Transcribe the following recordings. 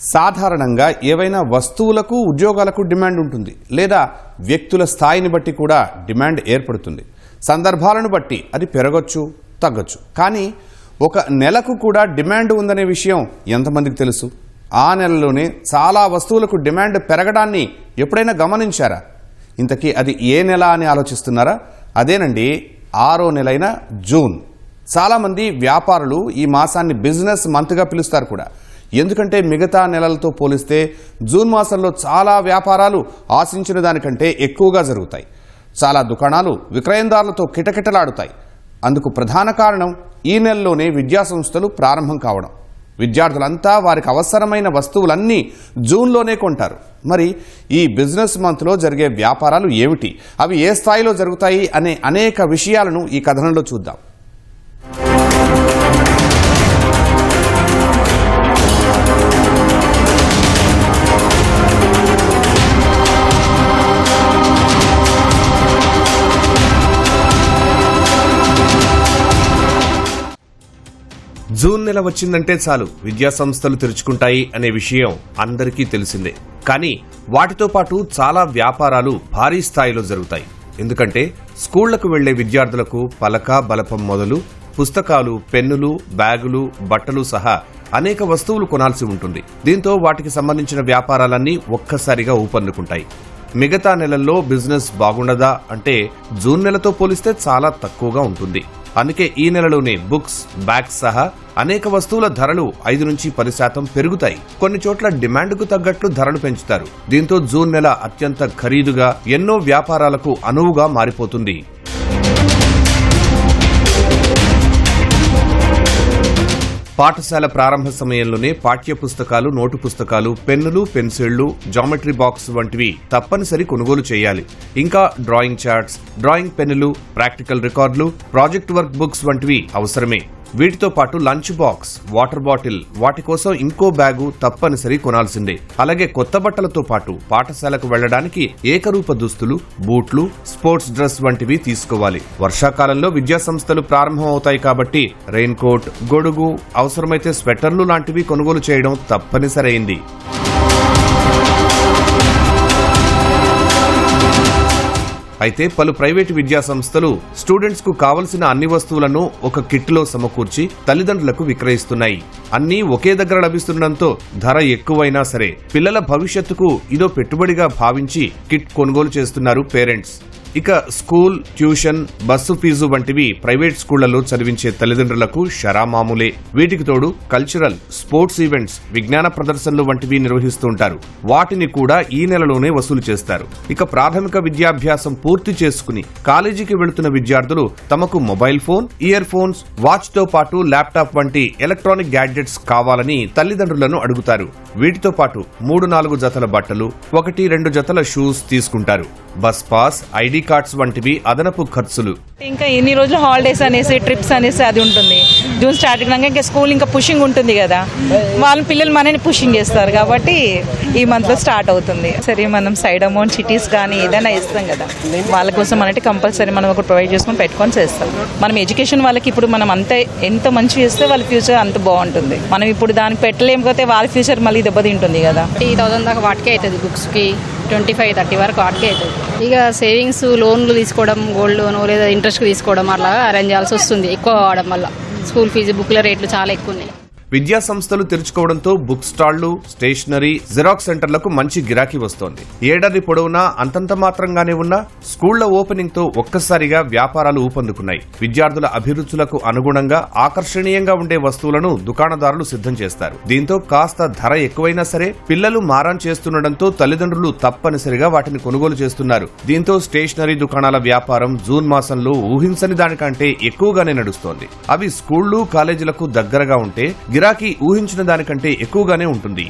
సాధారణంగా ఏవైనా వస్తువులకు ఉద్యోగాలకు డిమాండ్ ఉంటుంది, లేదా వ్యక్తుల స్థాయిని బట్టి కూడా డిమాండ్ ఏర్పడుతుంది. సందర్భాలను బట్టి అది పెరగొచ్చు, తగ్గొచ్చు. కానీ ఒక నెలకు కూడా డిమాండ్ ఉందనే విషయం ఎంతమందికి తెలుసు? ఆ నెలలోనే చాలా వస్తువులకు డిమాండ్ పెరగడాన్ని ఎప్పుడైనా గమనించారా? ఇంతకీ అది ఏ నెల అని ఆలోచిస్తున్నారా? అదేనండి, 6వ నెలైన జూన్. చాలామంది వ్యాపారులు ఈ మాసాన్ని బిజినెస్ మంత్గా పిలుస్తారు కూడా. ఎందుకంటే మిగతా నెలలతో పోలిస్తే జూన్ మాసంలో చాలా వ్యాపారాలు ఆశించిన దానికంటే ఎక్కువగా జరుగుతాయి. చాలా దుకాణాలు విక్రయందారులతో కిటకిటలాడుతాయి. అందుకు ప్రధాన కారణం ఈ నెలలోనే విద్యాసంస్థలు ప్రారంభం కావడం. విద్యార్థులంతా వారికి అవసరమైన వస్తువులన్నీ జూన్లోనే కొంటారు. మరి ఈ బిజినెస్ మంత్లో జరిగే వ్యాపారాలు ఏమిటి, అవి ఏ స్థాయిలో జరుగుతాయి అనే అనేక విషయాలను ఈ కథనంలో చూద్దాం. జూన్ నెల వచ్చిందంటే చాలు విద్యా సంస్థలు తెరుచుకుంటాయి అనే విషయం అందరికీ తెలిసిందే. కానీ వాటితో పాటు చాలా వ్యాపారాలు భారీ స్థాయిలో జరుగుతాయి. ఎందుకంటే స్కూళ్లకు వెళ్లే విద్యార్థులకు పలక, బలపం మొదలు పుస్తకాలు, పెన్నులు, బ్యాగులు, బట్టలు సహా అనేక వస్తువులు కొనాల్సి ఉంటుంది. దీంతో వాటికి సంబంధించిన వ్యాపారాలన్నీ ఒక్కసారిగా ఊపందుకుంటాయి. మిగతా నెలల్లో బిజినెస్ బాగుండదా అంటే జూన్ నెలతో పోలిస్తే చాలా తక్కువగా ఉంటుంది. అందుకే ఈ నెలలోనే బుక్స్, బ్యాగ్స్ సహా అనేక వస్తువుల ధరలు 5 నుంచి 10% పెరుగుతాయి. కొన్ని చోట్ల డిమాండ్కు తగ్గట్లు ధరలు పెంచుతారు. దీంతో జూన్ నెల అత్యంత ఖరీదుగా, ఎన్నో వ్యాపారాలకు అనువుగా మారిపోతుంది. పాఠశాల ప్రారంభ సమయంలోనే పాఠ్య పుస్తకాలు, నోటు పుస్తకాలు, పెన్నులు, పెన్సిళ్లు, జామెట్రీ బాక్స్ వంటివి తప్పనిసరి కొనుగోలు చేయాలి. ఇంకా డ్రాయింగ్ చార్ట్స్, డ్రాయింగ్ పెన్నులు, ప్రాక్టికల్ రికార్డులు, ప్రాజెక్ట్ వర్క్ బుక్స్ వంటివి అవసరమే. వీటితో పాటు లంచ్ బాక్స్, వాటర్ బాటిల్, వాటి కోసం ఇంకో బ్యాగు తప్పనిసరి కొనాల్సిందే. అలాగే కొత్త బట్టలతో పాటు పాఠశాలకు వెళ్లడానికి ఏకరూప దుస్తులు, బూట్లు, స్పోర్ట్స్ డ్రెస్ వంటివి తీసుకోవాలి. వర్షాకాలంలో విద్యాసంస్థలు ప్రారంభం అవుతాయి కాబట్టి రెయిన్ కోట్, గొడుగు, అవసరమైతే స్వెటర్లు లాంటివి కొనుగోలు చేయడం తప్పనిసరైంది. అయితే పలు ప్రైవేటు విద్యాసంస్థలు స్టూడెంట్స్ కు కావలసిన అన్ని వస్తువులను ఒక కిట్లో సమకూర్చి తల్లిదండ్రులకు విక్రయిస్తున్నాయి. అన్నీ ఒకే దగ్గర లభిస్తుండటంతో ధర ఎక్కువైనా సరే పిల్లల భవిష్యత్తుకు ఇదో పెట్టుబడిగా భావించి కిట్ కొనుగోలు చేస్తున్నారు పేరెంట్స్. ఇక స్కూల్, ట్యూషన్, బస్సు ఫీజు వంటివి ప్రైవేట్ స్కూళ్లలో చదివించే తల్లిదండ్రులకు షరామామూలే. వీటికి తోడు కల్చరల్, స్పోర్ట్స్ ఈవెంట్స్, విజ్ఞాన ప్రదర్శనలు వంటివి నిర్వహిస్తుంటారు. వాటిని కూడా ఈ నెలలోనే వసూలు చేస్తారు. ఇక ప్రాథమిక విద్యాభ్యాసం పూర్తి చేసుకుని కాలేజీకి వెళుతున్న విద్యార్థులు తమకు mobile phone, ear phones, watch తో పాటు ల్యాప్టాప్ వంటి ఎలక్ట్రానిక్ గ్యాడ్జెట్స్ కావాలని తల్లిదండ్రులను అడుగుతారు. వీటితో పాటు 3-4 జతల బట్టలు, 1-2 జతల షూస్ తీసుకుంటారు. బస్ పాస్, ఐడి కార్డ్స్ వంటివి అదనపు ఖర్చులు. ఇంకా ఎన్ని రోజులు హాలిడేస్ అనేసి, ట్రిప్స్ అనేసి అది ఉంటుంది. జూన్ స్టార్ట్ అయినాక ఇంకా స్కూల్ ఇంకా పుషింగ్ ఉంటుంది కదా, వాళ్ళ పిల్లలు మనని పుషింగ్ చేస్తారు కాబట్టి ఈ మంత్లో స్టార్ట్ అవుతుంది. సరే, మనం సైడ్ అమౌంట్ చిటీస్ కానీ ఏదైనా ఇస్తాం కదా, వాళ్ళ కోసం అంటే కంపల్సరీ మనం ఒకటి ప్రొవైడ్ చేసుకొని పెట్టుకొని చేస్తాం. మనం ఎడ్యుకేషన్ వాళ్ళకి ఇప్పుడు మనం ఎంత మంచి చేస్తే వాళ్ళ ఫ్యూచర్ అంత బాగుంటుంది. మనం ఇప్పుడు దానికి పెట్టలేకపోతే వాళ్ళ ఫ్యూచర్ మళ్ళీ దెబ్బతింటుంది కదా. 30,000 దాకా వాటికే అవుతుంది, బుక్స్కి 25-30 వరకు వాటికే అవుతుంది. ఇక సేవింగ్స్, లోన్లు తీసుకోవడం, గోల్డ్ లోన్ లేదా ఇంట్రెస్ట్కి తీసుకోవడం అలా అరేంజ్ చేయాల్సి వస్తుంది. ఎక్కువ కావడం వల్ల స్కూల్ ఫీజు, బుక్ల రేట్లు చాలా ఎక్కువ ఉన్నాయి. విద్యా సంస్థలు తెరుచుకోవడంతో బుక్ స్టాళ్లు, స్టేషనరీ, జిరాక్స్ సెంటర్లకు మంచి గిరాకీ వస్తోంది. ఏడాది పొడవునా అంతంత మాత్రంగానే ఉన్న స్కూళ్ల ఓపెనింగ్ తో ఒక్కసారిగా వ్యాపారాలు ఊపందుకున్నాయి. విద్యార్థుల అభిరుచులకు అనుగుణంగా ఆకర్షణీయంగా ఉండే వస్తువులను దుకాణదారులు సిద్ధం చేస్తారు. దీంతో కాస్త ధర ఎక్కువైనా సరే పిల్లలు మారాన్ చేస్తుండటంతో తల్లిదండ్రులు తప్పనిసరిగా వాటిని కొనుగోలు చేస్తున్నారు. దీంతో స్టేషనరీ దుకాణాల వ్యాపారం జూన్ మాసంలో ఊహించని దానికంటే ఎక్కువగానే నడుస్తోంది. అవి స్కూళ్లు, కాలేజీలకు దగ్గరగా ఉంటే గిరాకీ ఊహించిన దానికంటే ఎక్కువగానే ఉంటుంది.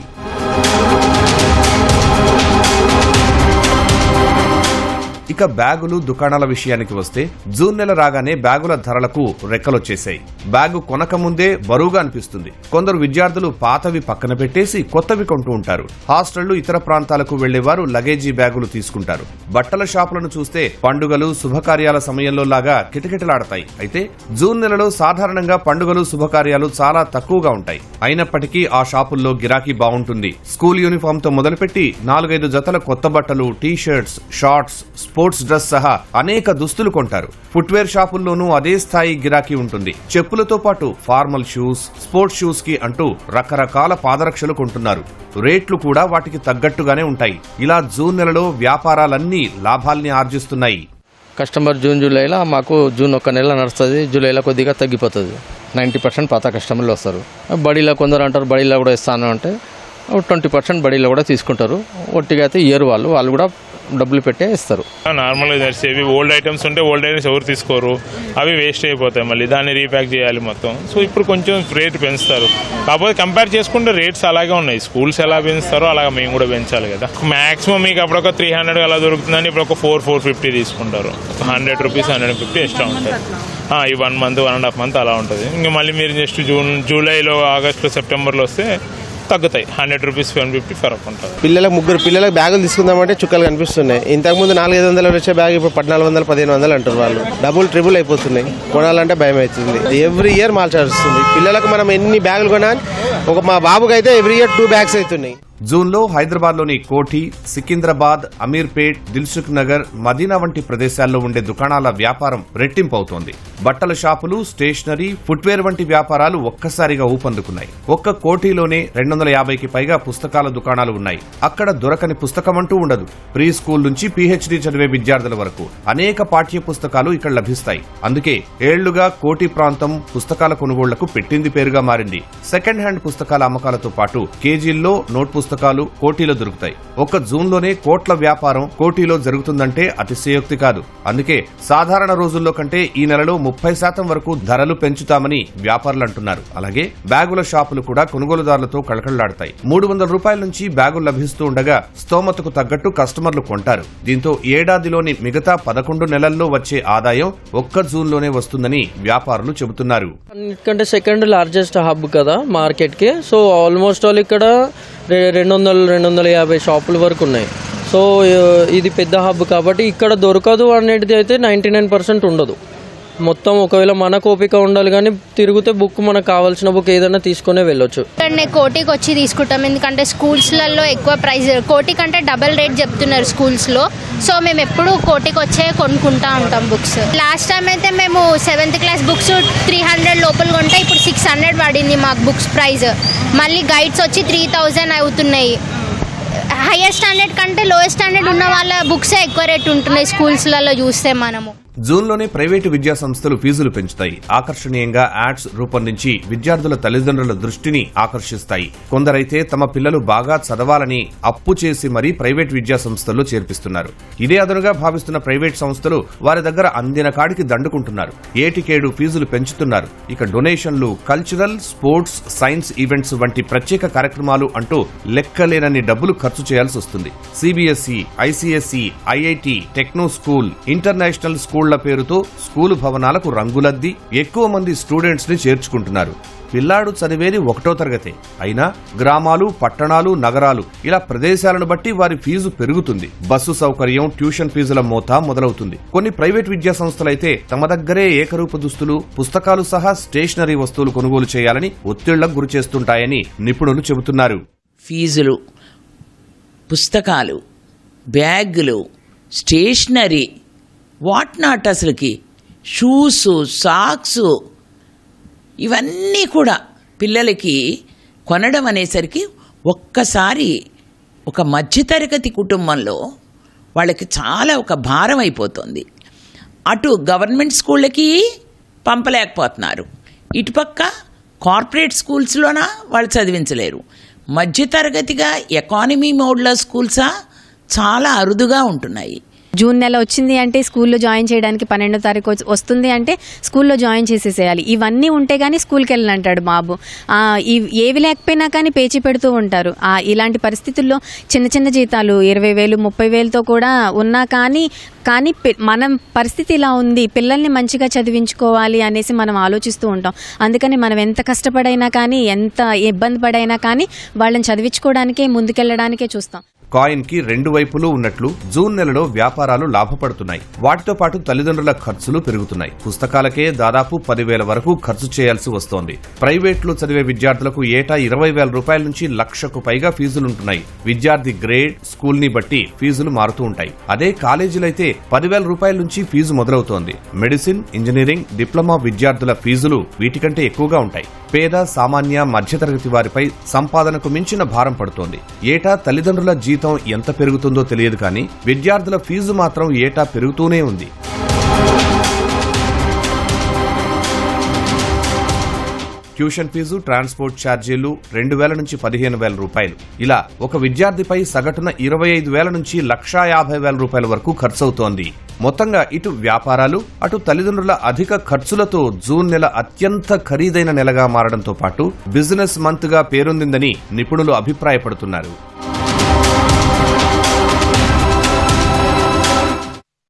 ఇక బ్యాగులు దుకాణాల విషయానికి వస్తే జూన్ నెల రాగానే బ్యాగుల ధరలకు రెక్కలొచ్చేశాయి. బ్యాగు కొనకముందే బరువుగా అనిపిస్తుంది. కొందరు విద్యార్థులు పాతవి పక్కన పెట్టేసి కొత్తవి కొంటూ ఉంటారు. హాస్టళ్లు, ఇతర ప్రాంతాలకు వెళ్లేవారు లగేజీ బ్యాగులు తీసుకుంటారు. బట్టల షాపులను చూస్తే పండుగలు, శుభకార్యాల సమయంలో లాగా కిటకిటలాడతాయి. అయితే జూన్ నెలలో సాధారణంగా పండుగలు, శుభకార్యాలు చాలా తక్కువగా ఉంటాయి. అయినప్పటికీ ఆ షాపుల్లో గిరాకీ బాగుంటుంది. స్కూల్ యూనిఫామ్ తో మొదలుపెట్టి 4-5 జతల కొత్త బట్టలు, T shirts, shorts, sports dress సహా అనేక దుస్తులు కొంటారు. ఫుట్వేర్ షాపుల్లోనూ అదే స్థాయి గిరాకీ ఉంటుంది. చెప్పులతో పాటు ఫార్మల్ షూస్, స్పోర్ట్స్ షూస్ కి అంటూ రకరకాల పాదరక్షలు కొంటున్నారు. రేట్లు కూడా వాటికి తగ్గట్టుగానే ఉంటాయి. ఇలా జూన్ నెలలో వ్యాపారాలన్నీ లాభాల్ని ఆర్జిస్తున్నాయి. కస్టమర్ జూలైలో మాకు జూన్ 1 నెల నడుస్తుంది. జూలైలో కొద్దిగా తగ్గిపోతుంది. 90% పాత కస్టమర్లు వస్తారు. బడీలో కొందరు అంటారు బడీలో కూడా ఇస్తాను అంటే 20% బడీలో కూడా తీసుకుంటారు. ఒట్టిగా అయితే ఇయర్ వాళ్ళు కూడా డబ్బులు పెట్టే ఇస్తారు. నార్మల్గా తెరిచేవి ఓల్డ్ ఐటమ్స్ ఉంటే ఓల్డ్ ఐటమ్స్ ఎవరు తీసుకోరు, అవి వేస్ట్ అయిపోతాయి. మళ్ళీ దాన్ని రీప్యాక్ చేయాలి మొత్తం. సో ఇప్పుడు కొంచెం రేట్ పెంచుతారు. కాకపోతే కంపేర్ చేసుకుంటే రేట్స్ అలాగే ఉన్నాయి. స్కూల్స్ ఎలా పెంచుతారో అలాగే మేము కూడా పెంచాలి కదా. మాక్సిమం మీకు అప్పుడు ఒక 300 అలా దొరుకుతుందని ఇప్పుడు ఒక 450 తీసుకుంటారు. 100 రూపీస్ 150 ఎక్స్ట్రా ఉంటుంది. ఈ 1 మంత్ 1.5 మంత్ అలా ఉంటుంది. ఇంకా మళ్ళీ మీరు నెక్స్ట్ జూలైలో, ఆగస్టులో, సెప్టెంబర్లో వస్తే తగ్గుతాయి. 100 రూపీస్ 150 ఫరక్ ఉంటుంది. ముగ్గురు పిల్లలకు బ్యాగులు తీసుకుందామంటే చుక్కలు కనిపిస్తున్నాయి. ఇంతకుముందు 400-500 వచ్చే బ్యాగ్ ఇప్పుడు 1400-1500 అంటారు. వాళ్ళు డబుల్ ట్రిబుల్ అయిపోతున్నాయి. కొనాలంటే భయం అవుతుంది. ఎవ్రీ ఇయర్ మార్చాల్సి పిల్లలకు. మనం ఎన్ని బ్యాగులు కొనాలి, మా బాబుకి అయితే ఎవ్రీ ఇయర్ 2 బ్యాగ్స్ అవుతున్నాయి. జూన్లో హైదరాబాద్లోని కోఠి, సికింద్రాబాద్, అమీర్పేట్, దిల్సుఖ్ నగర్, మదీనా వంటి ప్రదేశాల్లో ఉండే దుకాణాల వ్యాపారం రెట్టింపవుతోంది. బట్టల షాపులు, స్టేషనరీ, ఫుట్వేర్ వంటి వ్యాపారాలు ఒక్కసారిగా ఊపందుకున్నాయి. ఒక్క కోఠిలోనే 250కి పైగా పుస్తకాల దుకాణాలు ఉన్నాయి. అక్కడ దొరకని పుస్తకమంటూ ఉండదు. ప్రీ స్కూల్ నుంచి PhD చదివే విద్యార్థుల వరకు అనేక పాఠ్య పుస్తకాలు ఇక్కడ లభిస్తాయి. అందుకే ఏళ్లుగా కోఠి ప్రాంతం పుస్తకాల కొనుగోళ్లకు పెట్టింది పేరుగా మారింది. సెకండ్ హ్యాండ్ పుస్తకాల అమ్మకాలతో పాటు కేజీల్లో నోట్ పుస్తకాలు కోఠీలో దొరుకుతాయి. ఒక్క జూన్లోనే కోట్ల వ్యాపారం కోఠీలో జరుగుతుందంటే అతిశయోక్తి కాదు. అందుకే సాధారణ రోజుల్లో కంటే ఈ నెలలో 30% వరకు ధరలు పెంచుతామని వ్యాపారులు అంటున్నారు. అలాగే బ్యాగుల షాపులు కూడా కొనుగోలుదారులతో కళకళలాడతాయి. 300 రూపాయల నుంచి బ్యాగులు లభిస్తూ ఉండగా స్తోమతకు తగ్గట్టు కస్టమర్లు కొంటారు. దీంతో ఏడాదిలోని మిగతా 11 నెలల్లో వచ్చే ఆదాయం ఒక్క జూన్లోనే వస్తుందని వ్యాపారులు చెబుతున్నారు. అన్నిటికంటే సెకండ్ లార్జెస్ట్ హబ్ కదా మార్కెట్ కి. సో ఆల్మోస్ట్ ఆల్ ఇక్కడ 200-250 షాపుల వరకు ఉన్నాయి. సో ఇది పెద్ద హబ్ కాబట్టి ఇక్కడ దొరకదు అనేది అయితే 99% ఉండదు. మొత్తం ఒకవేళ మనకు ఓపిక ఉండాలి, కానీ తిరిగితే బుక్ మనకు కావాల్సిన బుక్ ఏదైనా తీసుకునే వెళ్ళొచ్చు. కోటికి వచ్చి తీసుకుంటాం, ఎందుకంటే స్కూల్స్లలో ఎక్కువ ప్రైస్ కోటి కంటే డబల్ రేట్ చెప్తున్నారు స్కూల్స్లో. సో మేము ఎప్పుడు కోటికి వచ్చే కొనుక్కుంటా ఉంటాం బుక్స్. లాస్ట్ టైం అయితే మేము 7th క్లాస్ బుక్స్ 300 లోపల కొంటే ఇప్పుడు 600 పడింది మాకు బుక్స్ ప్రైస్. మళ్ళీ గైడ్స్ వచ్చి 3000 అవుతున్నాయి. హైయర్ స్టాండర్డ్ కంటే లోయర్ స్టాండర్డ్ ఉన్న వాళ్ళ బుక్సే ఎక్కువ రేట్ ఉంటున్నాయి స్కూల్స్లలో చూస్తే మనము. జూన్లోనే ప్రైవేటు విద్యా సంస్థలు ఫీజులు పెంచుతాయి. ఆకర్షణీయంగా యాడ్స్ రూపొందించి విద్యార్థుల తల్లిదండ్రుల దృష్టిని ఆకర్షిస్తాయి. కొందరైతే తమ పిల్లలు బాగా చదవాలని అప్పు చేసి మరీ ప్రైవేట్ విద్యా సంస్థల్లో చేర్పిస్తున్నారు. ఇదే అదనుగా భావిస్తున్న ప్రైవేట్ సంస్థలు వారి దగ్గర అందిన కాడికి దండుకుంటున్నారు. ఏటికేడు ఫీజులు పెంచుతున్నారు. ఇక డొనేషన్లు, కల్చరల్, స్పోర్ట్స్, సైన్స్ ఈవెంట్స్ వంటి ప్రత్యేక కార్యక్రమాలు అంటూ లెక్కలేనన్ని డబ్బులు ఖర్చు చేయాల్సి వస్తుంది. CBSE, ICSE, IIT, techno school, international స్కూళ్ల పేరుతో స్కూలు భవనాలకు రంగులద్ది ఎక్కువ మంది స్టూడెంట్స్ ని చేర్చుకుంటున్నారు. పిల్లాడు చదివేది 1వ తరగతే అయినా గ్రామాలు, పట్టణాలు, నగరాలు ఇలా ప్రదేశాలను బట్టి వారి ఫీజు పెరుగుతుంది. బస్సు సౌకర్యం, ట్యూషన్ ఫీజుల మోతా మొదలవుతుంది. కొన్ని ప్రైవేట్ విద్యా సంస్థలైతే తమ దగ్గరే ఏకరూప దుస్తులు, పుస్తకాలు సహా స్టేషనరీ వస్తువులు కొనుగోలు చేయాలని ఒత్తిళ్లకు గురిచేస్తుంటాయని నిపుణులు చెబుతున్నారు. ఫీజులు, పుస్తకాలు, బ్యాగులు, స్టేషనరీ, వాట్ నాట్, అసలుకి షూసు, సాక్సు, ఇవన్నీ కూడా పిల్లలకి కొనడం అనేసరికి ఒక్కసారి ఒక మధ్యతరగతి కుటుంబంలో వాళ్ళకి చాలా ఒక భారం అయిపోతుంది. అటు గవర్నమెంట్ స్కూళ్ళకి పంపలేకపోతున్నారు, ఇటుపక్క కార్పొరేట్ స్కూల్స్లోన వాళ్ళు చదివించలేరు. మధ్యతరగతిగా ఎకానమీ మోడ్లో స్కూల్సా చాలా అరుదుగా ఉంటున్నాయి. జూన్ నెల వచ్చింది అంటే స్కూల్లో జాయిన్ చేయడానికి 12వ తారీఖు వస్తుంది అంటే స్కూల్లో జాయిన్ చేసేసేయాలి. ఇవన్నీ ఉంటే కానీ స్కూల్కి వెళ్ళనంటాడు బాబు. ఏవి లేకపోయినా కానీ పేచీ పెడుతూ ఉంటారు. ఇలాంటి పరిస్థితుల్లో చిన్న చిన్న జీతాలు 20,000 30,000తో కూడా ఉన్నా కానీ మనం పరిస్థితి ఇలా ఉంది, పిల్లల్ని మంచిగా చదివించుకోవాలి అనేసి మనం ఆలోచిస్తూ ఉంటాం. అందుకని మనం ఎంత కష్టపడైనా కానీ ఎంత ఇబ్బంది పడైనా కానీ వాళ్ళని చదివించుకోవడానికే ముందుకెళ్ళడానికే చూస్తాం. కాయిన్కి రెండు వైపులు ఉన్నట్లు జూన్ నెలలో వ్యాపారాలు లాభపడుతున్నాయి. వాటితో పాటు తల్లిదండ్రుల ఖర్చులు పెరుగుతున్నాయి. పుస్తకాలకే దాదాపు 10,000 వరకు ఖర్చు చేయాల్సి వస్తోంది. ప్రైవేట్లో చదివే విద్యార్థులకు ఏటా 20,000 రూపాయల నుంచి 1,00,000కు పైగా ఫీజులుంటున్నాయి. విద్యార్థి గ్రేడ్, స్కూల్ ని బట్టి ఫీజులు మారుతూ ఉంటాయి. అదే కాలేజీలైతే 10,000 రూపాయల నుంచి ఫీజు మొదలవుతోంది. మెడిసిన్, ఇంజనీరింగ్, డిప్లొమా విద్యార్థుల ఫీజులు వీటికంటే ఎక్కువగా ఉంటాయి. పేద, సామాన్య, మధ్యతరగతి వారిపై సంపాదనకు మించిన భారం పడుతోంది. ఏటా తల్లిదండ్రుల జీతం ఎంత పెరుగుతుందో తెలియదు కానీ విద్యార్థుల ఫీజు మాత్రం ఏటా పెరుగుతూనే ఉంది. ట్యూషన్ ఫీజు, ట్రాన్స్పోర్ట్ ఛార్జీలు 2,000 నుంచి 15,000 రూపాయలు. ఇలా ఒక విద్యార్థిపై సగటున 25,000 నుంచి 1,50,000 రూపాయల వరకు ఖర్చవుతోంది. మొత్తంగా ఇటు వ్యాపారాలు, అటు తల్లిదండ్రుల అధిక ఖర్చులతో జూన్ నెల అత్యంత ఖరీదైన నెలగా మారడంతో పాటు బిజినెస్ మంత్ గా పేరొందిందని నిపుణులు అభిప్రాయపడుతున్నారు.